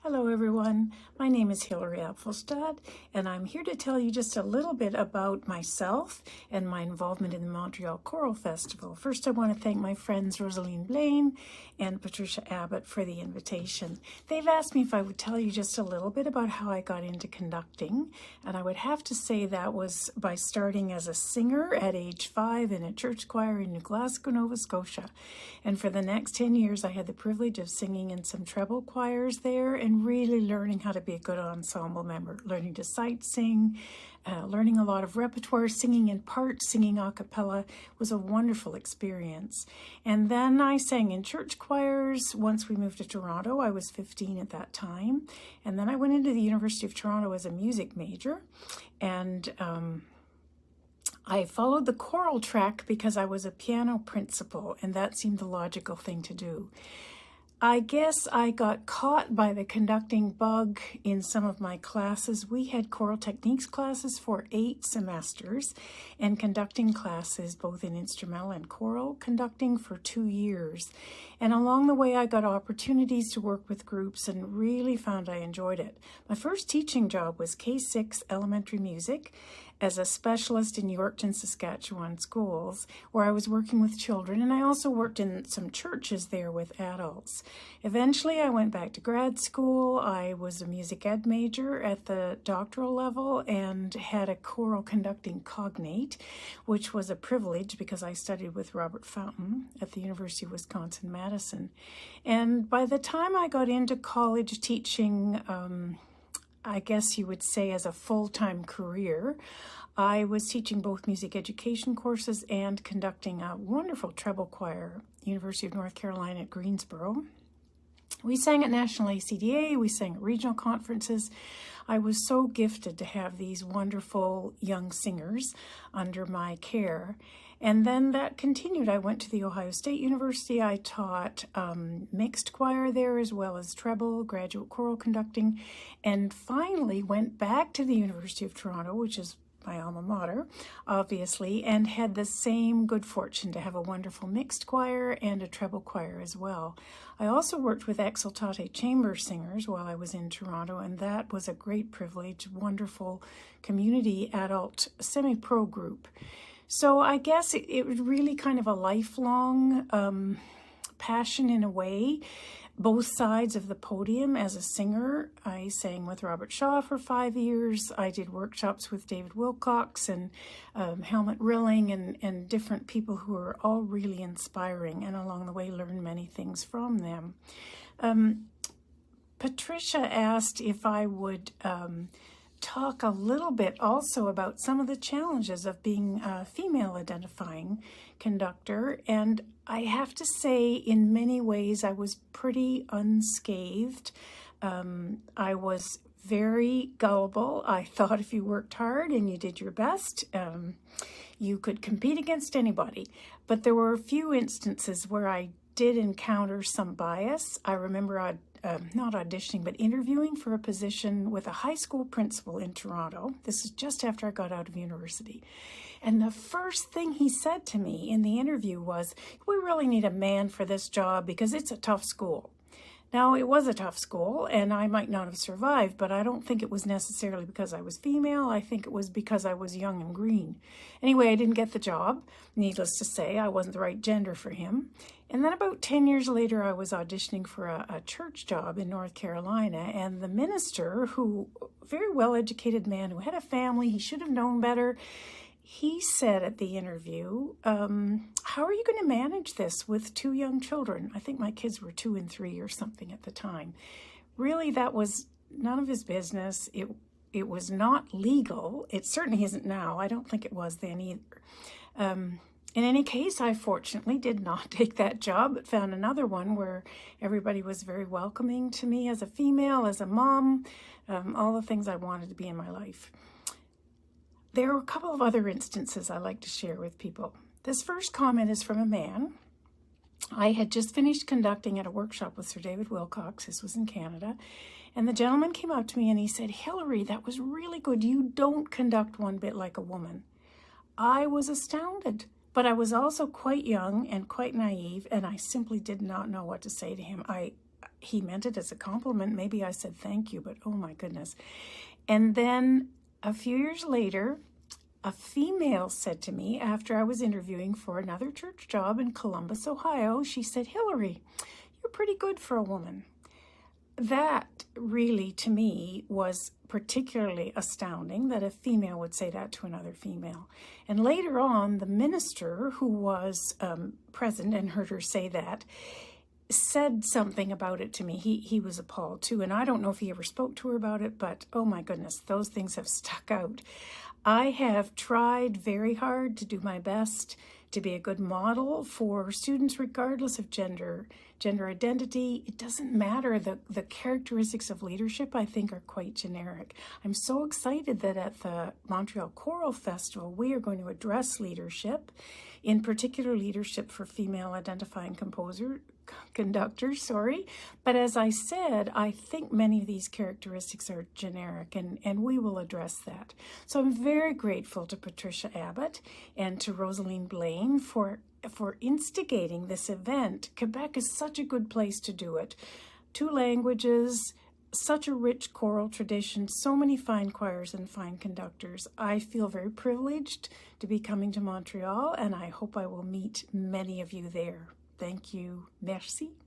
Hello everyone, my name is Hilary Apfelstadt and I'm here to tell you just a little bit about myself and my involvement in the Montreal Choral Festival. First I want to thank my friends Rosaline Blaine and Patricia Abbott for the invitation. They've asked me if I would tell you just a little bit about how I got into conducting, and I would have to say that was by starting as a singer at age 5 in a church choir in New Glasgow, Nova Scotia. And for the next 10 years I had the privilege of singing in some treble choirs there and really learning how to be a good ensemble member, learning to sight sing, learning a lot of repertoire, singing in parts, singing a cappella was a wonderful experience. And then I sang in church choirs once we moved to Toronto. I was 15 at that time. And then I went into the University of Toronto as a music major. And I followed the choral track because I was a piano principal, and that seemed the logical thing to do. I guess I got caught by the conducting bug in some of my classes. We had choral techniques classes for 8 semesters and conducting classes both in instrumental and choral conducting for 2 years. And along the way I got opportunities to work with groups and really found I enjoyed it. My first teaching job was K-6 elementary music as a specialist in Yorkton, Saskatchewan schools, where I was working with children, and I also worked in some churches there with adults. Eventually, I went back to grad school. I was a music ed major at the doctoral level and had a choral conducting cognate, which was a privilege because I studied with Robert Fountain at the University of Wisconsin-Madison. And by the time I got into college teaching, I guess you would say as a full-time career, I was teaching both music education courses and conducting a wonderful treble choir, University of North Carolina at Greensboro. We sang at National ACDA, we sang at regional conferences. I was so gifted to have these wonderful young singers under my care. And then that continued. I went to the Ohio State University. I taught mixed choir there as well as treble, graduate choral conducting, and finally went back to the University of Toronto, which is my alma mater, obviously, and had the same good fortune to have a wonderful mixed choir and a treble choir as well. I also worked with exultate chamber singers while I was in Toronto, and that was a great privilege, wonderful community adult semi-pro group. So I guess it was really kind of a lifelong passion in a way. Both sides of the podium as a singer. I sang with Robert Shaw for 5 years. I did workshops with David Wilcox and Helmut Rilling and different people who are all really inspiring, and along the way learned many things from them. Patricia asked if I would talk a little bit also about some of the challenges of being a female identifying conductor, and I have to say in many ways I was pretty unscathed. I was very gullible. I thought if you worked hard and you did your best, you could compete against anybody. But there were a few instances where I did encounter some bias. I remember not auditioning, but interviewing for a position with a high school principal in Toronto. This is just after I got out of university. And the first thing he said to me in the interview was, "We really need a man for this job because it's a tough school." Now, it was a tough school, and I might not have survived, but I don't think it was necessarily because I was female. I think it was because I was young and green. Anyway, I didn't get the job. Needless to say, I wasn't the right gender for him. And then about 10 years later, I was auditioning for a church job in North Carolina, and the minister, who, very well-educated man who had a family, he should have known better, he said at the interview, how are you going to manage this with 2 young children? I think my kids were 2 and 3 or something at the time. Really, that was none of his business. It was not legal. It certainly isn't now. I don't think it was then either. In any case, I fortunately did not take that job, but found another one where everybody was very welcoming to me as a female, as a mom, all the things I wanted to be in my life. There are a couple of other instances I like to share with people. This first comment is from a man. I had just finished conducting at a workshop with Sir David Wilcox. This was in Canada. And the gentleman came up to me and he said, "Hilary, that was really good. You don't conduct one bit like a woman." I was astounded, but I was also quite young and quite naive, and I simply did not know what to say to him. he meant it as a compliment. Maybe I said thank you, but oh my goodness. And then a few years later, a female said to me after I was interviewing for another church job in Columbus, Ohio, she said, "Hilary, you're pretty good for a woman." That really, to me, was particularly astounding that a female would say that to another female. And later on, the minister who was present and heard her say that said something about it to me. He was appalled too, and I don't know if he ever spoke to her about it, but oh my goodness, those things have stuck out. I have tried very hard to do my best to be a good model for students regardless of gender identity. It doesn't matter. The characteristics of leadership, I think, are quite generic. I'm so excited that at the Montreal Choral Festival, we are going to address leadership, in particular leadership for female identifying conductors. But as I said, I think many of these characteristics are generic, and we will address that. So I'm very grateful to Patricia Abbott and to Rosaline Blaine for instigating this event. Quebec is such a good place to do it. 2 languages, such a rich choral tradition, so many fine choirs and fine conductors. I feel very privileged to be coming to Montreal, and I hope I will meet many of you there. Thank you. Merci.